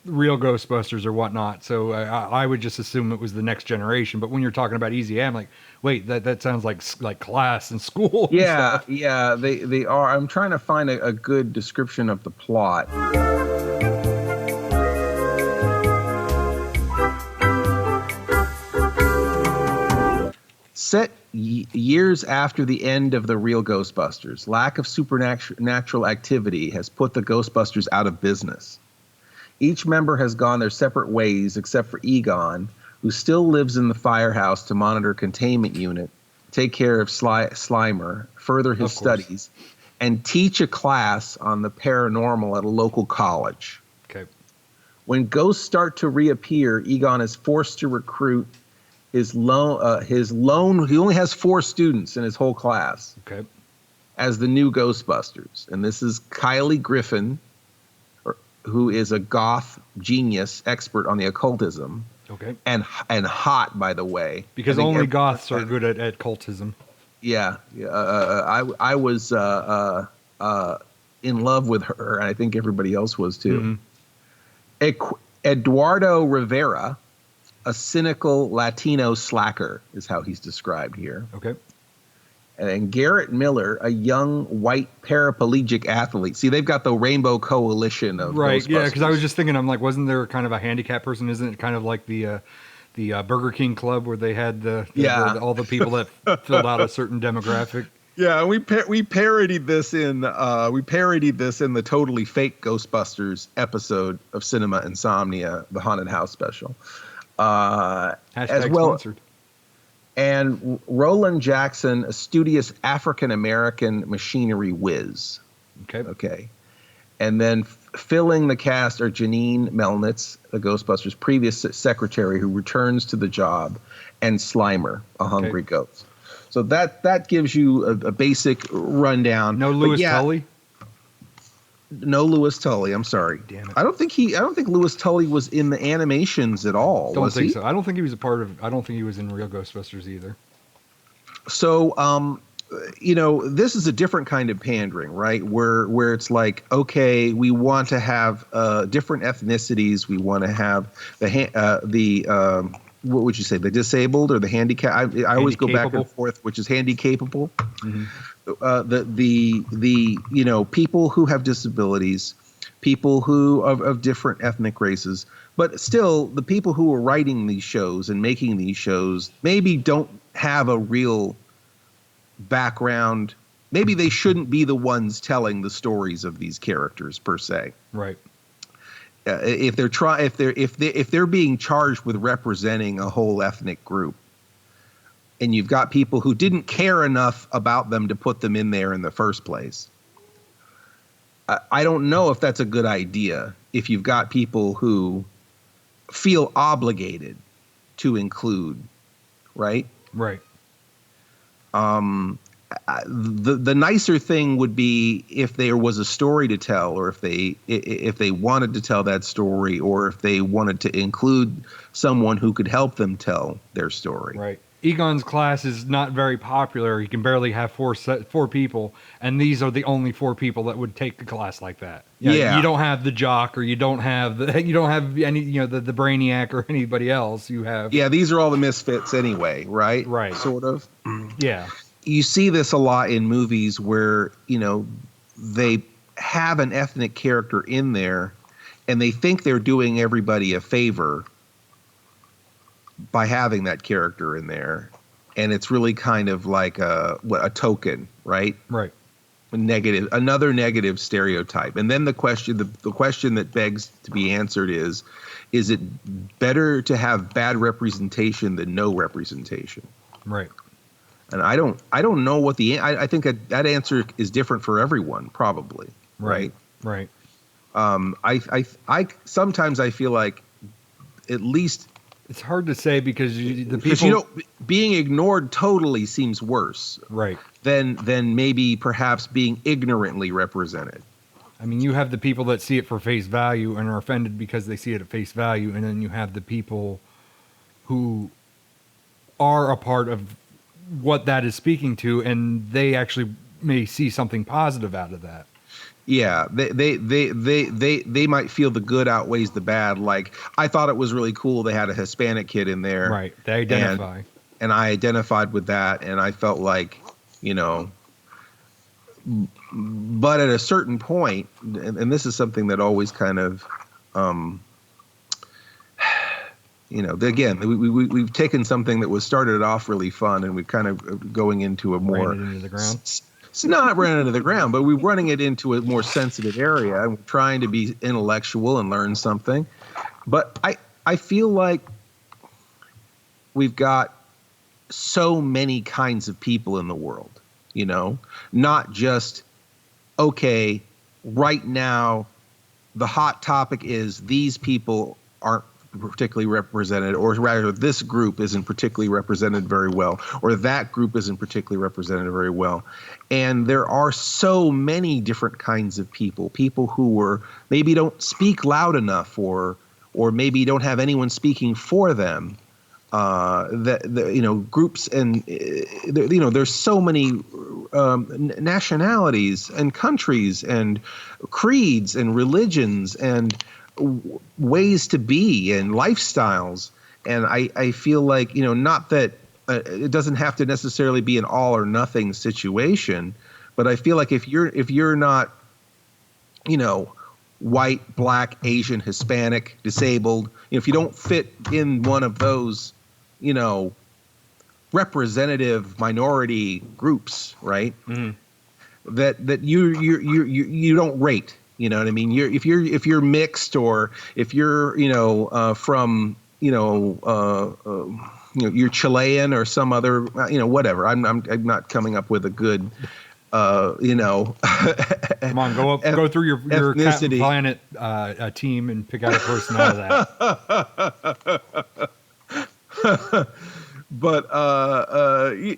B: real Ghostbusters or whatnot. So I would just assume it was the next generation. But when you're talking about Easy A, I'm like, wait, that sounds like class and school.
A: Yeah, yeah, they are. I'm trying to find a good description of the plot. Set years after the end of the real Ghostbusters, lack of supernatural activity has put the Ghostbusters out of business. Each member has gone their separate ways except for Egon, who still lives in the firehouse to monitor containment unit, take care of Slimer, further his studies, and teach a class on the paranormal at a local college.
B: Okay.
A: When ghosts start to reappear, Egon is forced to recruit his lone. He only has 4 students in his whole class.
B: Okay.
A: As the new Ghostbusters, and this is Kylie Griffin, who is a goth genius expert on the occultism.
B: Okay.
A: And hot, by the way.
B: Because only goths are good at occultism.
A: Yeah. I was in love with her, and I think everybody else was too. Mm-hmm. Eduardo Rivera, a cynical Latino slacker, is how he's described here.
B: Okay.
A: And then Garrett Miller, a young white paraplegic athlete. See, they've got the Rainbow Coalition of
B: right.
A: Ghostbusters.
B: Yeah, because I was just thinking, I'm like, wasn't there kind of a handicapped person? Isn't it kind of like the Burger King Club where they had all the people that filled out a certain demographic.
A: Yeah, we parodied this in the totally fake Ghostbusters episode of Cinema Insomnia, the haunted house special. As well,
B: sponsored.
A: And Roland Jackson, a studious African-American machinery whiz. Okay. And then filling the cast are Janine Melnitz, the Ghostbusters' previous secretary who returns to the job, and Slimer, a hungry ghost. So that gives you a basic rundown.
B: No Louis Tully?
A: No Louis Tully. I'm sorry.
B: Damn it.
A: I don't think Louis Tully was in the animations at all.
B: Don't think so. I don't think he was I don't think he was in Real Ghostbusters either.
A: So, this is a different kind of pandering, right? Where it's like, okay, we want to have different ethnicities. We want to have what would you say, the disabled or the handicapped? I always go back and forth, which is handy-capable. Mm-hmm. The people who have disabilities, people who of different ethnic races, but still the people who are writing these shows and making these shows maybe don't have a real background. Maybe they shouldn't be the ones telling the stories of these characters per se.
B: Right.
A: If they're being charged with representing a whole ethnic group, and you've got people who didn't care enough about them to put them in there in the first place, I don't know if that's a good idea. If you've got people who feel obligated to include, right?
B: Right.
A: The nicer thing would be if there was a story to tell, or if they wanted to tell that story, or if they wanted to include someone who could help them tell their story.
B: Right. Egon's class is not very popular. He can barely have four people, and these are the only 4 people that would take the class like that.
A: Yeah.
B: You don't have the jock, or you don't have any, the brainiac or anybody else. You have.
A: Yeah, these are all the misfits anyway, right?
B: Right.
A: Sort of.
B: Yeah.
A: You see this a lot in movies where, they have an ethnic character in there and they think they're doing everybody a favor by having that character in there. And it's really kind of like a token, right?
B: Right.
A: Another negative stereotype. And then the question that begs to be answered is it better to have bad representation than no representation? Right. And I don't know what I think that answer is different for everyone, probably. Right.
B: Right.
A: I sometimes I feel like at least
B: it's hard to say because the people
A: being ignored totally seems worse.
B: Right.
A: Than maybe perhaps being ignorantly represented.
B: I mean, you have the people that see it for face value and are offended because they see it at face value, and then you have the people who are a part of what that is speaking to, and they actually may see something positive out of that.
A: Yeah, they might feel the good outweighs the bad. Like, I thought it was really cool they had a Hispanic kid in there.
B: Right, they identify.
A: And I identified with that, and I felt like, but at a certain point, and this is something that always kind of, again, we've taken something that was started off really fun, and we're kind of going into a more
B: ran it into the ground.
A: It's not running into the ground, but we're running it into a more sensitive area, and we're trying to be intellectual and learn something. But I feel like we've got so many kinds of people in the world, not just, okay, right now the hot topic is these people aren't particularly represented, or rather this group isn't particularly represented very well, or that group isn't particularly represented very well. And there are so many different kinds of people who maybe don't speak loud enough, or maybe don't have anyone speaking for them. Groups, and there's so many nationalities and countries and creeds and religions and ways to be and lifestyles. And I feel like, not that it doesn't have to necessarily be an all or nothing situation, but I feel like if you're not, white, black, Asian, Hispanic, disabled. If you don't fit in one of those, representative minority groups, right? Mm-hmm. That you don't rate. You know what I mean? If you're mixed, or if you're from you're Chilean or some other whatever. I'm not coming up with a good Come
B: on, go through your Captain Planet team and pick out a person out of that.
A: But I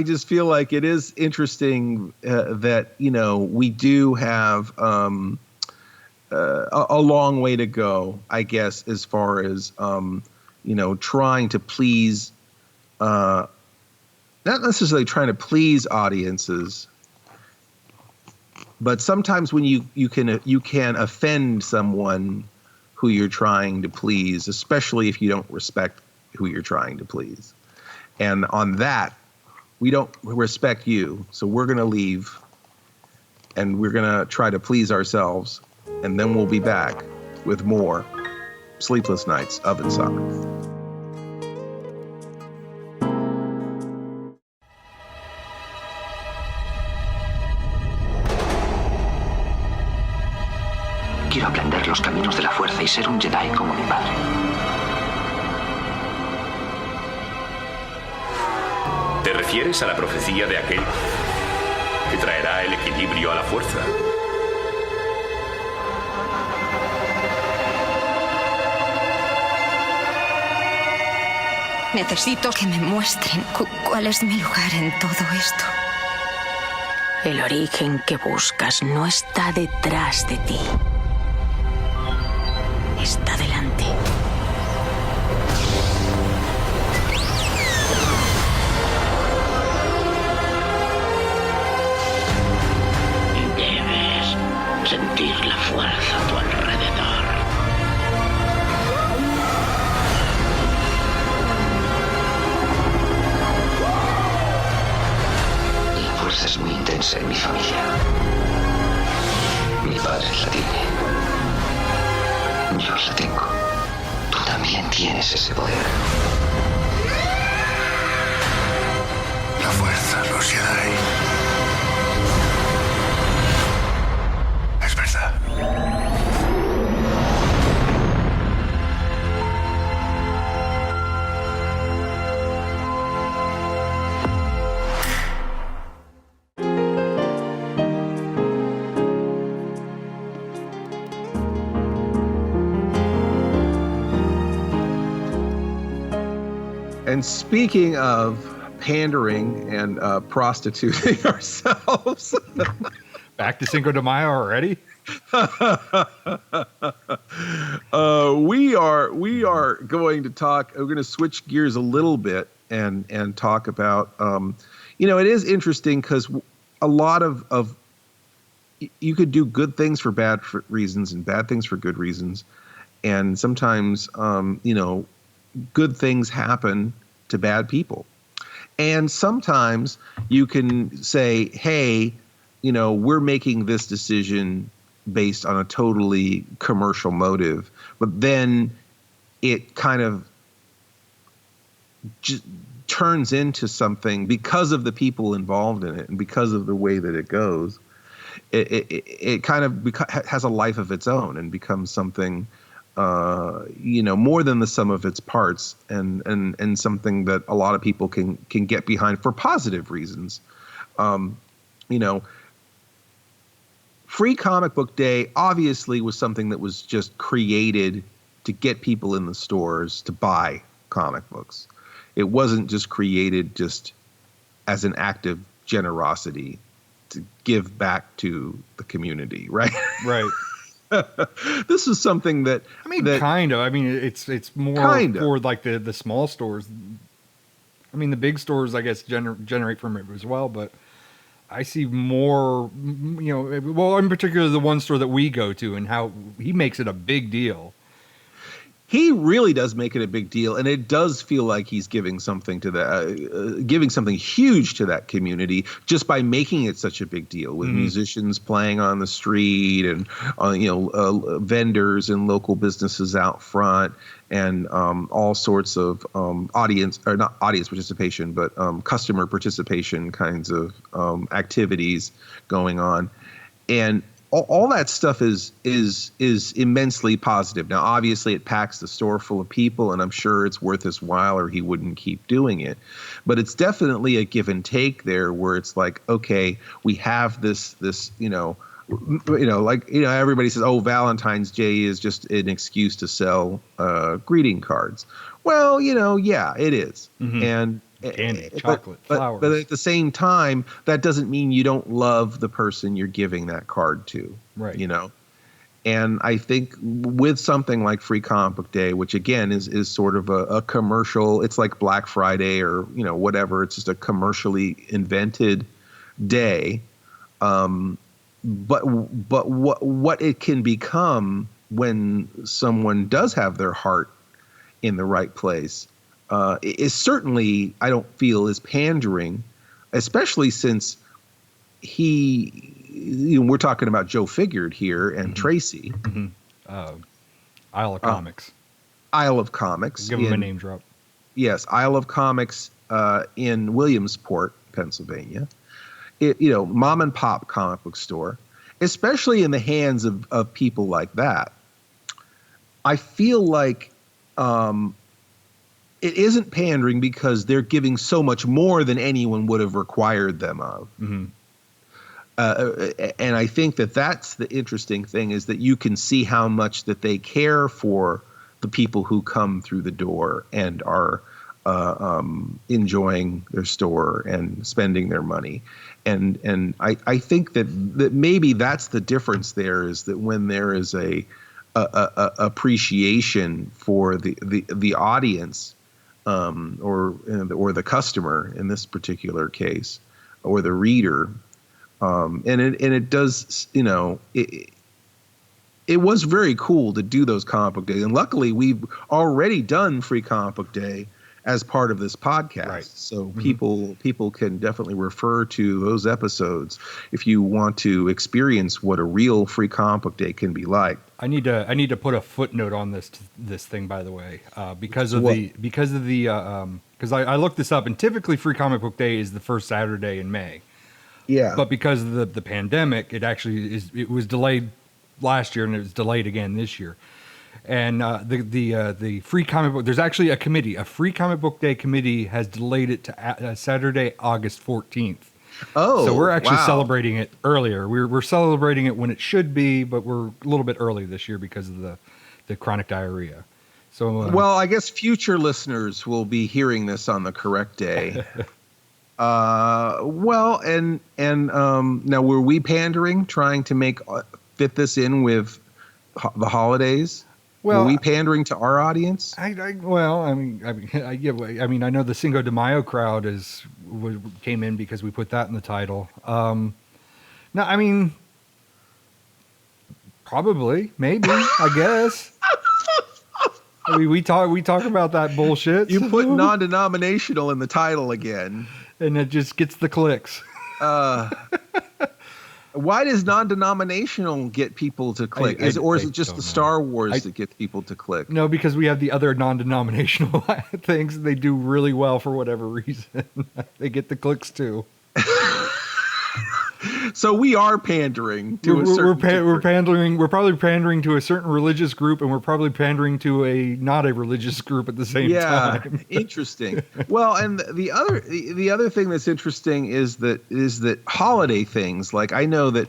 A: just feel like it is interesting that we do have a long way to go, I guess, as far as trying to please, not necessarily trying to please audiences, but sometimes when you can offend someone who you're trying to please, especially if you don't respect who you're trying to please. And on that, we don't respect you, so we're going to leave and we're going to try to please ourselves, and then we'll be back with more Sleepless Nights of Insomnia.
F: Quiero aprender los caminos de la fuerza y ser un Jedi como mi padre.
G: ¿Te refieres a la profecía de aquel que traerá el equilibrio a la fuerza?
C: Necesito que me muestren cuál es mi lugar en todo esto.
H: El origen que buscas no está detrás de ti. Está delante.
F: Debes sentir la fuerza a tu alrededor. La fuerza es muy intensa en mi familia. Mi padre la tiene. Yo la tengo. Tú también tienes ese poder.
E: La fuerza, los Jedi. Es verdad.
A: And speaking of pandering and prostituting ourselves,
B: back to Cinco de Mayo already.
A: We are going to talk. We're going to switch gears a little bit and talk about. It is interesting because a lot of you could do good things for bad reasons and bad things for good reasons, and sometimes good things happen to bad people. And sometimes you can say, hey, we're making this decision based on a totally commercial motive, but then it kind of turns into something because of the people involved in it and because of the way that it goes. It kind of has a life of its own and becomes something more than the sum of its parts, and something that a lot of people can get behind for positive reasons. Free Comic Book Day obviously was something that was just created to get people in the stores to buy comic books. It wasn't just created just as an act of generosity to give back to the community, right?
B: Right.
A: This is something that
B: kind of. I mean, it's more for like the small stores. I mean, the big stores, I guess, generate from it as well. But I see more, well, in particular, the one store that we go to and how he makes it a big deal.
A: he really does make it a big deal, and it does feel like he's giving something to that, giving something huge to that community just by making it such a big deal with musicians playing on the street and vendors and local businesses out front and all sorts of audience participation, but customer participation kinds of activities going on, and all that stuff is immensely positive. Now, obviously, it packs the store full of people, and I'm sure it's worth his while, or he wouldn't keep doing it. But it's definitely a give and take there, where it's like, okay, we have this everybody says, oh, Valentine's Day is just an excuse to sell greeting cards. Well, yeah, it is, and
B: candy, chocolate, flowers.
A: But at the same time, that doesn't mean you don't love the person you're giving that card to.
B: Right.
A: And I think with something like Free Comic Book Day, which again is sort of a commercial, it's like Black Friday or whatever. It's just a commercially invented day. But what it can become when someone does have their heart in the right place is certainly, I don't feel, is pandering, especially since we're talking about Joe Figured here and Tracy.
B: Isle of Comics.
A: Isle of Comics.
B: Give him a name drop.
A: Yes, Isle of Comics in Williamsport, Pennsylvania. Mom and pop comic book store, especially in the hands of people like that. I feel like it isn't pandering because they're giving so much more than anyone would have required them of. And I think that's the interesting thing, is that you can see how much that they care for the people who come through the door and are enjoying their store and spending their money. And I think that maybe that's the difference there, is that when there is a appreciation for the audience, or the customer in this particular case, or the reader, and it does, it was very cool to do those comic book days, and luckily we've already done Free Comic Book Day as part of this podcast. Right. So people can definitely refer to those episodes if you want to experience what a real Free Comic Book Day can be like.
B: I need to put a footnote on this thing, by the way, because I looked this up, and typically Free Comic Book Day is the first Saturday in May.
A: Yeah.
B: But because of the pandemic, it was delayed last year, and it was delayed again this year. And the Free Comic Book, there's actually a committee, a Free Comic Book Day committee has delayed it to Saturday, August 14th.
A: Oh,
B: so we're actually celebrating it earlier. We're celebrating it when it should be, but we're a little bit early this year because of the chronic diarrhea. So
A: well, I guess future listeners will be hearing this on the correct day. Well, and now, were we pandering, trying to fit this in with the holidays? Well, were we pandering to our audience?
B: I know the Cinco de Mayo crowd came in because we put that in the title. No, I mean, probably, maybe, I guess. I mean, we talk about that bullshit.
A: You put non-denominational in the title again,
B: and it just gets the clicks.
A: Why does non-denominational get people to click? Or is it just the Star Wars that gets people to click?
B: No, because we have the other non-denominational things. They do really well for whatever reason. They get the clicks too.
A: So we are pandering to a certain
B: we're pandering. We're probably pandering to a certain religious group, and we're probably pandering to not a religious group at the same time.
A: Yeah, interesting. Well, and the other thing that's interesting is that holiday things, like, I know that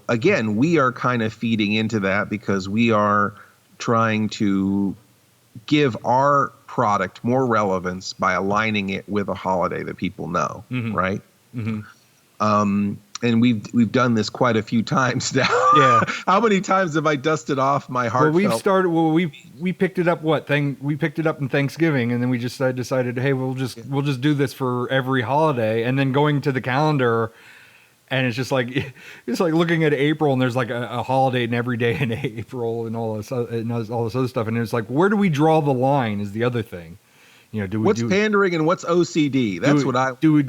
A: again, we are kind of feeding into that because we are trying to give our product more relevance by aligning it with a holiday that people know, right? Mm-hmm. And we've done this quite a few times now. Yeah. How many times have I dusted off my heartfelt?
B: Well, we picked it up. We picked it up in Thanksgiving, and then we just decided, hey, we'll just do this for every holiday. And then going to the calendar, And it's just like looking at April, and there's like a holiday in every day in April, and all this other stuff. And it's like, where do we draw the line? Is the other thing,
A: what's pandering and what's OCD? That's what I
B: do.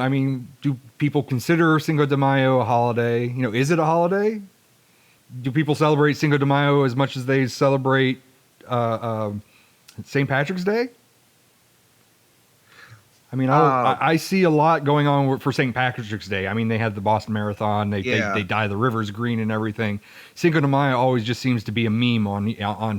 B: I mean, do people consider Cinco de Mayo a holiday? Is it a holiday? Do people celebrate Cinco de Mayo as much as they celebrate St. Patrick's Day? I mean, I see a lot going on for St. Patrick's Day. I mean, they had the Boston Marathon. They dye the rivers green and everything. Cinco de Mayo always just seems to be a meme on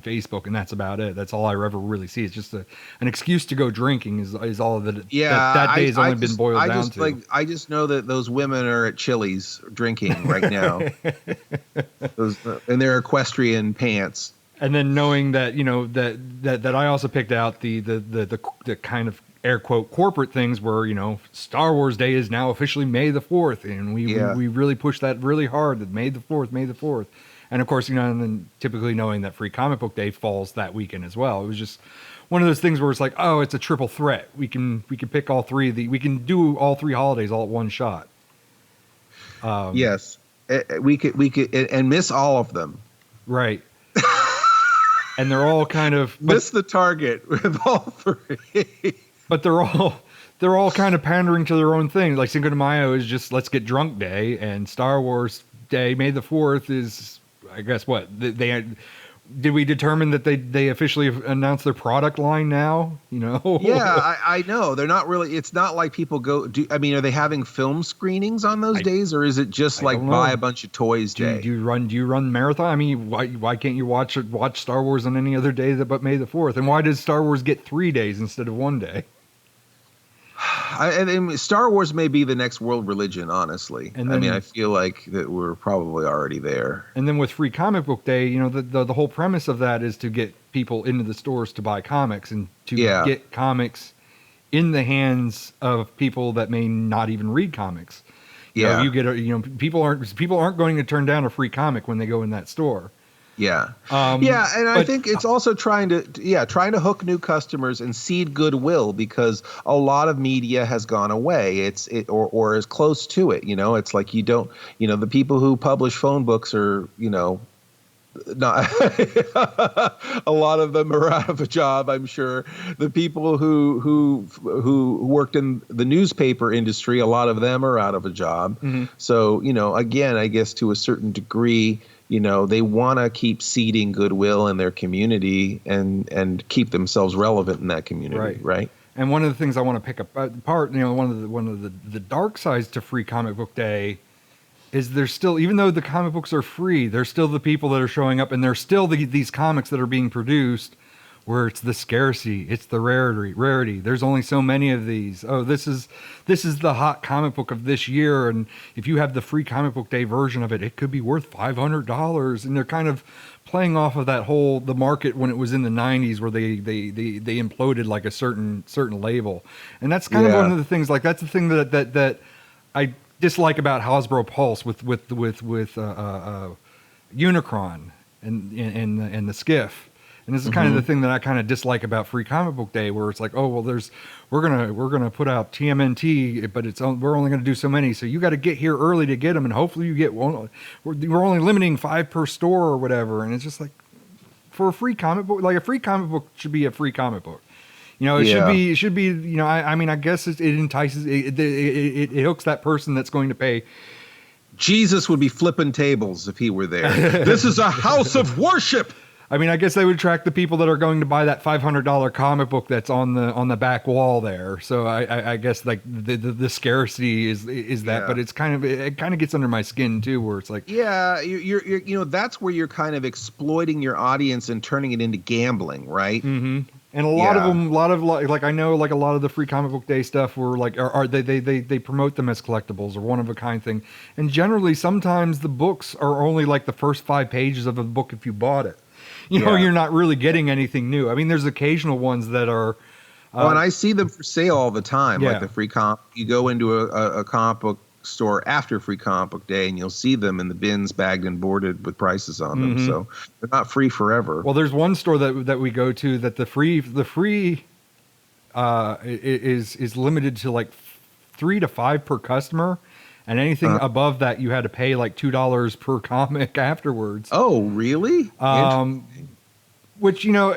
B: Facebook, and that's about it. That's all I ever really see. It's just an excuse to go drinking is all that. That day has only been boiled down to.
A: I just know that those women are at Chili's drinking right now, in their equestrian pants.
B: And then knowing that that I also picked out the kind of air quote corporate things where Star Wars Day is now officially May the 4th, and we really push that really hard, that May the 4th, and of course and then typically knowing that Free Comic Book Day falls that weekend as well. It was just one of those things where it's like, oh, it's a triple threat. We can pick all three we can do all three holidays all at one shot.
A: Yes, we could and miss all of them,
B: right? And they're all kind of
A: miss the target with all three.
B: But they're all kind of pandering to their own thing. Like Cinco de Mayo is just let's get drunk day, and Star Wars Day, May the 4th is, I guess, what did we determine that they officially announced their product line now?
A: Yeah, I know they're not really. It's not like people go. Are they having film screenings on those days, or is it just like buy a bunch of toys day?
B: Do you run marathon? I mean, why can't you watch Star Wars on any other day but May the 4th? And why does Star Wars get 3 days instead of 1 day?
A: Star Wars may be the next world religion, honestly. And then, I feel like that we're probably already there.
B: And then with Free Comic Book Day, the whole premise of that is to get people into the stores to buy comics and to get comics in the hands of people that may not even read comics. You get people aren't going to turn down a free comic when they go in that store.
A: Yeah. And I think it's also trying to hook new customers and seed goodwill, because a lot of media has gone away. Or is close to it. It's like the people who publish phone books are, not a lot of them are out of a job, I'm sure. The people who worked in the newspaper industry, a lot of them are out of a job. Mm-hmm. So, again, I guess to a certain degree, they want to keep seeding goodwill in their community and keep themselves relevant in that community, right?
B: And one of the things I want to pick apart, one of the dark sides to Free Comic Book Day is there's still, even though the comic books are free, there's still the people that are showing up, and there's still these comics that are being produced where it's the scarcity, it's the rarity. There's only so many of these. Oh, this is the hot comic book of this year, and if you have the Free Comic Book Day version of it, it could be worth $500. And they're kind of playing off of the market when it was in the 90s, where they imploded like a certain label. And that's kind of one of the things. Like, that's the thing that I dislike about Hasbro Pulse with Unicron and the Skiff. And this is kind of the thing that I kind of dislike about Free Comic Book Day, where it's like, oh, well, we're gonna put out TMNT, but we're only gonna do so many, so you got to get here early to get them, and hopefully you get one. We're only limiting 5 per store or whatever, and it's just like, for a free comic book, like a free comic book should be a free comic book. It should be. I guess it entices, it hooks that person that's going to pay.
A: Jesus would be flipping tables if he were there. This is a house of worship.
B: I mean, I guess they would attract the people that are going to buy that $500 comic book that's on the back wall there. So I guess like the scarcity is that, but it kind of gets under my skin too, where it's like,
A: you're that's where you're kind of exploiting your audience and turning it into gambling, right?
B: Mm-hmm. And a lot of them, like I know, like a lot of the Free Comic Book Day stuff were like, they promote them as collectibles or one of a kind thing. And generally, sometimes the books are only like the first 5 pages of a book if you bought it. You're not really getting anything new. I mean, there's occasional ones that are.
A: And I see them for sale all the time. Like the free comp. You go into a comic book store after Free Comic Book Day, and you'll see them in the bins, bagged and boarded with prices on them. So they're not free forever.
B: Well, there's one store that we go to that the free is limited to like 3 to 5 per customer. and anything above that you had to pay like $2 per comic afterwards.
A: Oh, really?
B: Which, you know,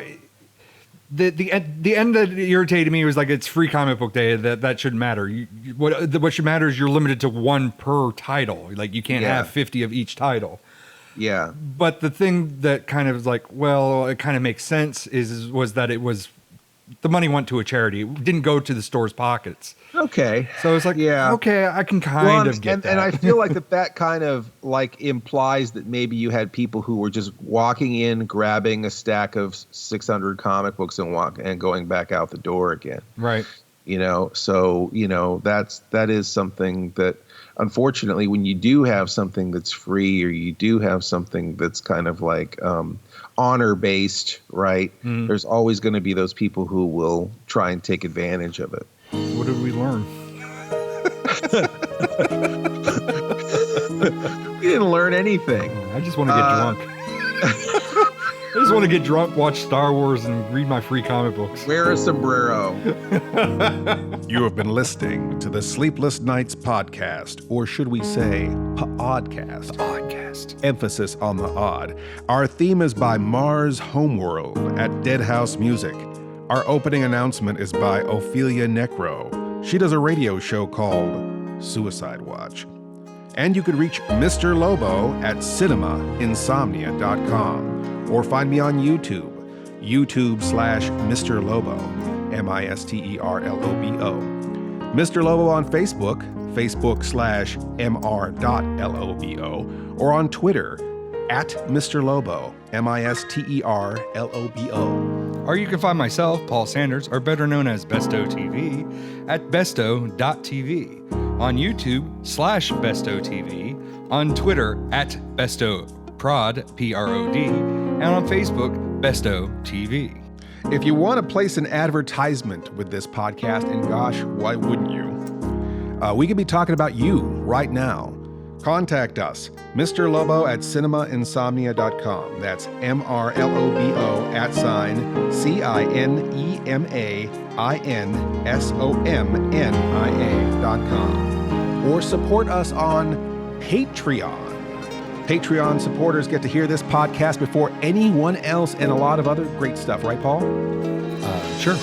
B: the end that irritated me was like, it's free comic book day. That shouldn't matter. What should matter is you're limited to one per title. Like you can't have 50 of each title.
A: Yeah.
B: But the thing that kind of is like, well, it kind of makes sense was that the money went to a charity. It didn't go to the store's pockets.
A: Okay.
B: So it's like, okay, I can kind of get that.
A: And I feel like that kind of like implies that maybe you had people who were just walking in, grabbing a stack of 600 comic books and going back out the door again.
B: Right.
A: You know, so, you know, that is something that, unfortunately, when you do have something that's free, or you do have something that's kind of like honor based, right? There's always going to be those people who will try and take advantage of it.
B: What did we learn?
A: We didn't learn anything.
B: I just want to get drunk. I just want to get drunk, watch Star Wars, and read my free comic books.
A: Wear a sombrero.
I: You have been listening to the Sleepless Nights podcast, or should we say pODDcast.
B: Podcast.
I: Emphasis on the odd. Our theme is by Mars Homeworld at Dead House Music. Our opening announcement is by Ophelia Necro. She does a radio show called Suicide Watch. And you could reach Mr. Lobo at cinemainsomnia.com, or find me on YouTube, YouTube/Mr. Lobo, MISTERLOBO. Mr. Lobo on Facebook, Facebook/MR.LOBO, or on Twitter, at Mr. Lobo, MISTERLOBO.
B: Or you can find myself, Paul Sanders, or better known as BESTOW TV, at BESTOW.TV, on YouTube /BESTOW TV, on Twitter at BESTOWPROD, PROD, and on Facebook, BESTOW TV.
I: If you want to place an advertisement with this podcast, and gosh, why wouldn't you? We could be talking about you right now. Contact us, Mr. Lobo at cinemainsomnia.com. That's MRLOBO @CINEMAINSOMNIA.com. Or support us on Patreon. Patreon supporters get to hear this podcast before anyone else, and a lot of other great stuff, right, Paul?
B: Sure.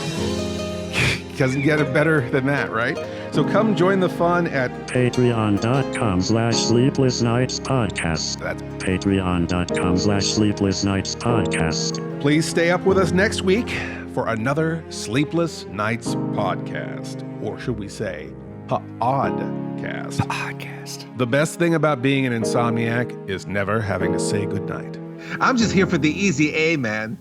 I: Doesn't get it better than that, right? So come join the fun at
J: patreon.com/sleeplessnightspodcast.
I: That's
J: patreon.com/sleeplessnightspodcast.
I: Please stay up with us next week for another Sleepless Nights podcast. Or should we say, pODDcast.
B: Podcast.
I: The best thing about being an insomniac is never having to say goodnight.
A: I'm just here for the easy A, man.